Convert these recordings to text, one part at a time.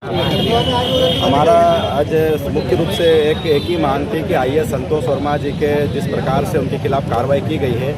हमारा आज मुख्य रूप से एक ही मांग थी कि आईएएस संतोष वर्मा जी के जिस प्रकार से उनके खिलाफ कार्रवाई की गई है,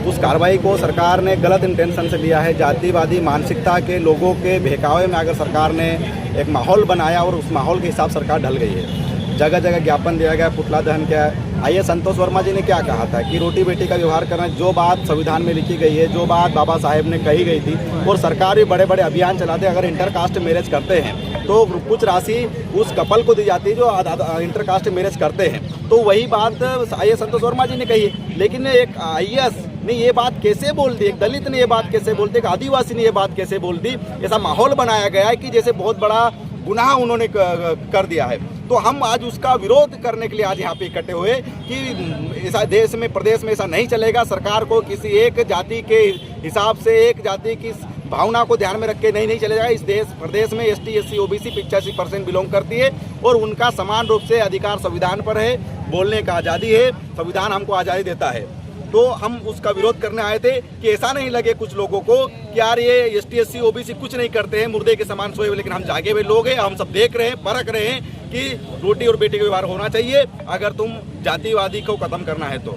उस कार्रवाई को सरकार ने गलत इंटेंशन से लिया है। जातिवादी मानसिकता के लोगों के बहकावे में अगर सरकार ने एक माहौल बनाया और उस माहौल के हिसाब सरकार ढल गई है। जगह जगह ज्ञापन दिया गया, पुतला दहन किया। आईएएस संतोष वर्मा जी ने क्या कहा था कि रोटी बेटी का व्यवहार करना, जो बात संविधान में लिखी गई है, जो बात बाबा साहेब ने कही गई थी, और सरकार भी बड़े बड़े अभियान चलाते हैं। अगर इंटरकास्ट मैरिज करते हैं तो कुछ राशि उस कपल को दी जाती है जो इंटरकास्ट मैरिज करते हैं। तो वही बात आईएएस संतोष वर्मा जी ने कही है। लेकिन एक आईएएस ने ये बात कैसे बोल दी, एक दलित ने ये बात कैसे बोल दी, एक आदिवासी ने ये बात कैसे बोल दी। ऐसा माहौल बनाया गया है कि जैसे बहुत बड़ा गुनाह उन्होंने कर दिया है। तो हम आज उसका विरोध करने के लिए आज यहाँ पे इकट्ठे हुए कि ऐसा देश में, प्रदेश में ऐसा नहीं चलेगा। सरकार को किसी एक जाति के हिसाब से, एक जाति की भावना को ध्यान में रख के नहीं चलेगा। इस प्रदेश में एसटी, एससी, ओबीसी 85% बिलोंग करती है और उनका समान रूप से अधिकार संविधान पर है, बोलने का आज़ादी है, संविधान हमको आज़ादी देता है। तो हम उसका विरोध करने आए थे कि ऐसा नहीं लगे कुछ लोगों को कि यार ये एसटी, एससी, ओबीसी कुछ नहीं करते हैं, मुर्दे के समान सोए हुए। लेकिन हम जागे हुए लोग हैं, हम सब देख रहे हैं, परख रहे हैं कि रोटी और बेटी का व्यवहार होना चाहिए अगर तुम जातिवादी को खत्म करना है तो।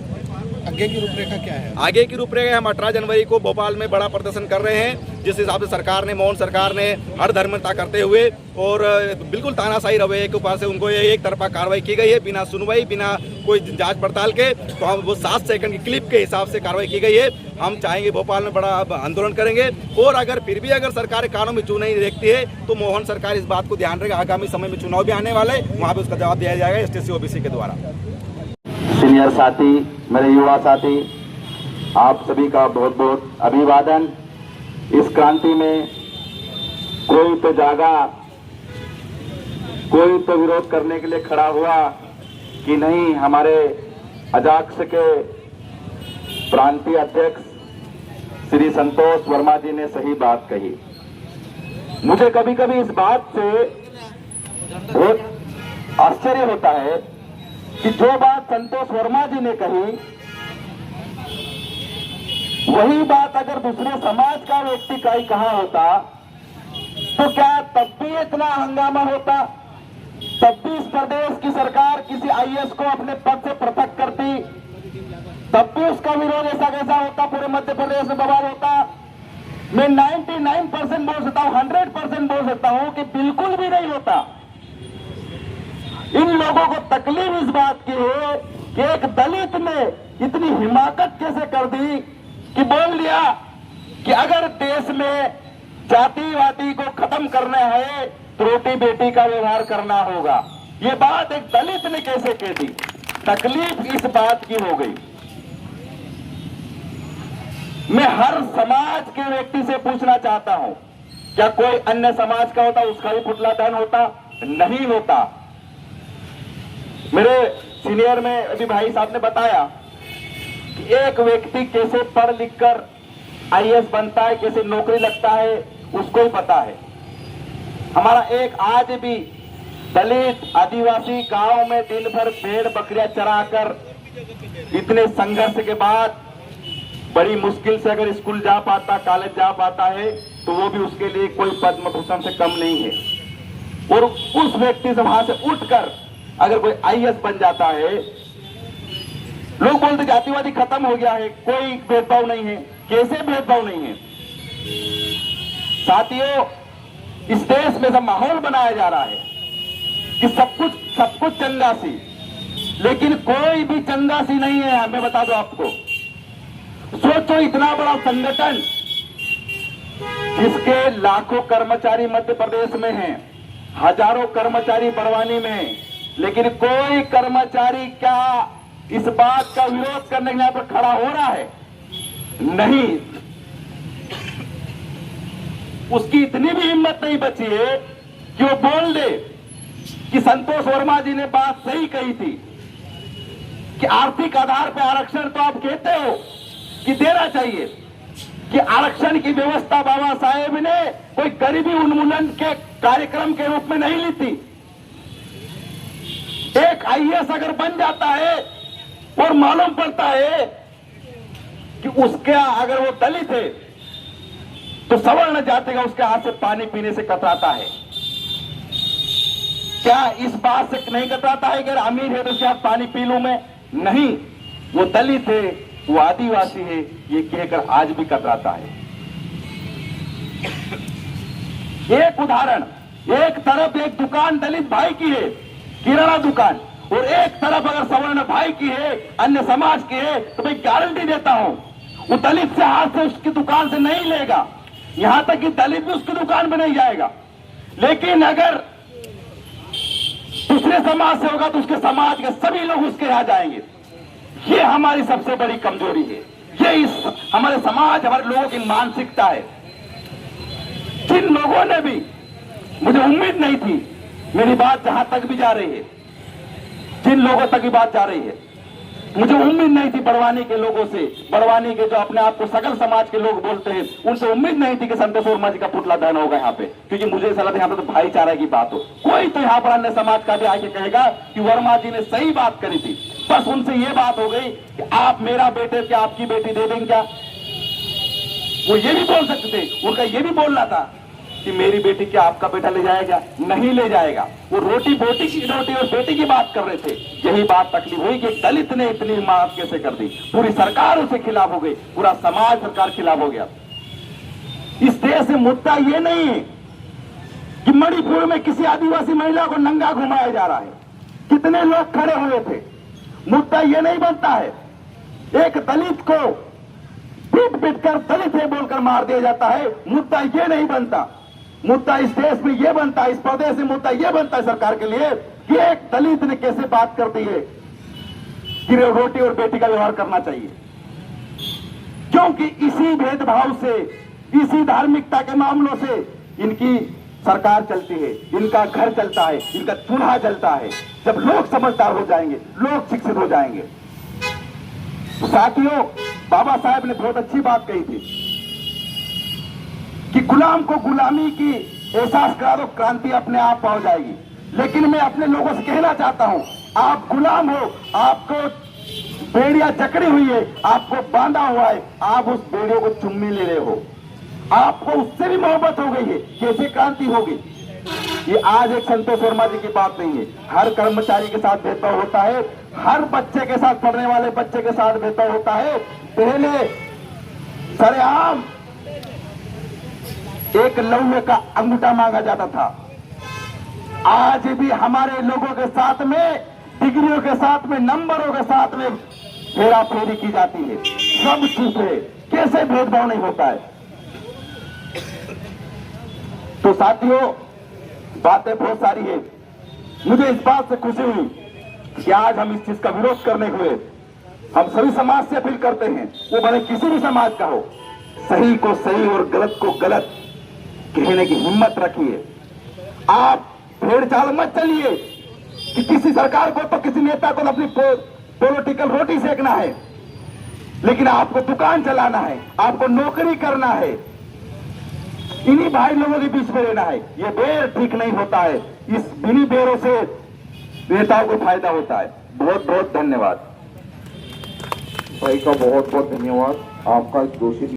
आगे की रूपरेखा क्या है? आगे की रूपरेखा हम 18 जनवरी को भोपाल में बड़ा प्रदर्शन कर रहे हैं, जिस हिसाब से सरकार ने, मोहन सरकार ने हर धर्मता करते हुए और बिल्कुल तानाशाही रवैये के ऊपर से उनको एक तरफा कार्रवाई की गई है, बिना सुनवाई, बिना कोई जांच पड़ताल के। तो हम वो 7 सेकंड की क्लिप के हिसाब से कार्रवाई की गई है। हम चाहेंगे भोपाल में बड़ा आंदोलन करेंगे और अगर फिर भी अगर सरकार कानून में चूक नहीं देखती है तो मोहन सरकार इस बात को ध्यान रखेगा। आगामी समय में चुनाव भी आने वाले, वहाँ पर उसका जवाब दिया जाएगा एसटी, ओबीसी के द्वारा। सीनियर साथी, मेरे युवा साथी, आप सभी का बहुत बहुत अभिवादन। इस क्रांति में कोई तो जागा, कोई तो विरोध करने के लिए खड़ा हुआ कि नहीं, हमारे अजाक्स के प्रांतीय अध्यक्ष श्री संतोष वर्मा जी ने सही बात कही। मुझे कभी कभी इस बात से बहुत आश्चर्य होता है कि जो बात संतोष वर्मा जी ने कही, वही बात अगर दूसरे समाज का व्यक्ति कहा होता तो क्या तब भी इतना हंगामा होता? तब भी इस प्रदेश की सरकार किसी आईएएस को अपने पद से पृथक करती? तब भी उसका विरोध ऐसा कैसा होता? पूरे मध्य प्रदेश में बवाल होता? मैं 99% बोल सकता हूं, 100% बोल सकता हूं कि बिल्कुल भी नहीं होता। इन लोगों को तकलीफ इस बात की है कि एक दलित ने इतनी हिमाकत कैसे कर दी कि बोल दिया कि अगर देश में जातिवादी को खत्म करना है तो रोटी बेटी का व्यवहार करना होगा। ये बात एक दलित ने कैसे कह दी? तकलीफ इस बात की हो गई। मैं हर समाज के व्यक्ति से पूछना चाहता हूं, क्या कोई अन्य समाज का होता उसका भी पुतला दहन होता? नहीं होता। मेरे सीनियर में अभी भाई साहब ने बताया कि एक व्यक्ति कैसे पढ़ लिख कर आईएएस बनता है, कैसे नौकरी लगता है, उसको ही पता है। हमारा एक आज भी दलित आदिवासी गांव में दिन भर भेड़ बकरियां चराकर इतने संघर्ष के बाद बड़ी मुश्किल से अगर स्कूल जा पाता, कॉलेज जा पाता है, तो वो भी उसके लिए कोई पद्म भूषण से कम नहीं है। और उस व्यक्ति से वहां से उठकर अगर कोई आईएएस बन जाता है, लोग बोलते जातिवादी खत्म हो गया है, कोई भेदभाव नहीं है। कैसे भेदभाव नहीं है साथियों? इस देश में सब माहौल बनाया जा रहा है कि सब कुछ चंगासी, लेकिन कोई भी चंगासी नहीं है। मैं बता दूं आपको, सोचो इतना बड़ा संगठन जिसके लाखों कर्मचारी मध्य प्रदेश में हैं, हजारों कर्मचारी बड़वानी में हैं, लेकिन कोई कर्मचारी क्या इस बात का विरोध करने के लिए यहाँ पर खड़ा हो रहा है? नहीं। उसकी इतनी भी हिम्मत नहीं बची है कि वो बोल दे कि संतोष वर्मा जी ने बात सही कही थी कि आर्थिक आधार पर आरक्षण तो आप कहते हो कि देना चाहिए, कि आरक्षण की व्यवस्था बाबा साहेब ने कोई गरीबी उन्मूलन के कार्यक्रम के रूप में नहीं ली थी। एक आईएएस अगर बन जाता है और मालूम पड़ता है कि उसके अगर वो दलित है तो सवर्ण जाति का उसके हाथ से पानी पीने से कतराता है। क्या इस बात से नहीं कतराता है कि अगर अमीर है तो उसके हाथ पानी पी लूं मैं? नहीं, वो दलित है, वो आदिवासी है, ये कहकर आज भी कतराता है। एक उदाहरण, एक तरफ एक दुकान दलित भाई की है, किराना दुकान, और एक तरफ अगर सवर्ण भाई की है, अन्य समाज की है, तो मैं गारंटी देता हूं वो दलित से हाथ से उसकी दुकान से नहीं लेगा, यहां तक कि दलित भी उसकी दुकान में नहीं जाएगा। लेकिन अगर दूसरे समाज से होगा तो उसके समाज के सभी लोग उसके यहां जाएंगे। ये हमारी सबसे बड़ी कमजोरी है, ये इस हमारे समाज, हमारे लोगों की मानसिकता है। जिन लोगों ने भी, मुझे उम्मीद नहीं थी, मेरी बात जहां तक भी जा रही है, जिन लोगों तक की बात जा रही है, मुझे उम्मीद नहीं थी बड़वानी के लोगों से, बड़वानी के जो अपने आप को सकल समाज के लोग बोलते हैं, उनसे उम्मीद नहीं थी कि संतोष वर्मा जी का पुतला दहन होगा यहाँ पे, क्योंकि मुझे ऐसा लगता है यहाँ पे तो भाईचारा की बात हो। कोई तो यहाँ पर अन्य समाज का भी आके कहेगा कि वर्मा जी ने सही बात करी थी। बस उनसे ये बात हो गई कि आप मेरा बेटे क्या आपकी बेटी दे देंगे क्या? वो ये भी बोल सकते थे, उनका ये भी बोलना था कि मेरी बेटी क्या आपका बेटा ले जाएगा? नहीं ले जाएगा। वो रोटी बोटी की, रोटी और बेटी की बात कर रहे थे। यही बात तकलीफ हुई कि दलित ने इतनी बात कैसे कर दी, पूरी सरकार उसके खिलाफ हो गई, पूरा समाज सरकार खिलाफ हो गया। इस देश में मुद्दा ये नहीं है कि मणिपुर में किसी आदिवासी महिला को नंगा घुमाया जा रहा है, कितने लोग खड़े हुए थे। मुद्दा ये नहीं बनता है एक दलित को पीट पीट कर दलित है बोलकर मार दिया जाता है। मुद्दा ये नहीं बनता। मुद्दा इस देश में यह बनता है, इस प्रदेश में मुद्दा यह बनता है सरकार के लिए कि एक दलित ने कैसे बात कर दी है कि रोटी और बेटी का व्यवहार करना चाहिए। क्योंकि इसी भेदभाव से, इसी धार्मिकता के मामलों से इनकी सरकार चलती है, इनका घर चलता है, इनका चूल्हा जलता है। जब लोग समझदार हो जाएंगे, लोग शिक्षित हो जाएंगे। साथियों, बाबा साहब ने बहुत अच्छी बात कही थी कि गुलाम को गुलामी की एहसास करा दो, क्रांति अपने आप हो जाएगी। लेकिन मैं अपने लोगों से कहना चाहता हूं, आप गुलाम हो, आपको बेड़िया जकड़ी हुई है, आपको बांधा हुआ है, आप उस बेड़ियों को चुम्मी ले रहे हो, आपको उससे भी मोहब्बत हो गई है, कैसे क्रांति होगी? ये आज एक संतोष वर्मा जी की बात नहीं है। हर कर्मचारी के साथ भेदभाव होता है, हर बच्चे के साथ, पढ़ने वाले बच्चे के साथ भेदभाव होता है। पहले सरेआम एक लौहे का अंगूठा मांगा जाता था, आज भी हमारे लोगों के साथ में, डिग्रियों के साथ में, नंबरों के साथ में फेरा फेरी की जाती है। सब चुप है, कैसे भेदभाव नहीं होता है? तो साथियों, बातें बहुत सारी है। मुझे इस बात से खुशी हुई कि आज हम इस चीज का विरोध करने हुए हम सभी समाज से अपील करते हैं, वो भले किसी भी समाज का हो, सही को सही और गलत को गलत कहने की हिम्मत रखिए। आप भेड़ चाल मत चलिए कि किसी सरकार को तो, किसी नेता को अपनी पॉलिटिकल रोटी सेकना है, लेकिन आपको दुकान चलाना है, आपको नौकरी करना है, इन्हीं भाई लोगों के बीच में रहना है। ये बेर ठीक नहीं होता है। इस इन्हीं बेरों से नेताओं को फायदा होता है। बहुत बहुत धन्यवाद भाई का बहुत बहुत धन्यवाद। आपका दोषी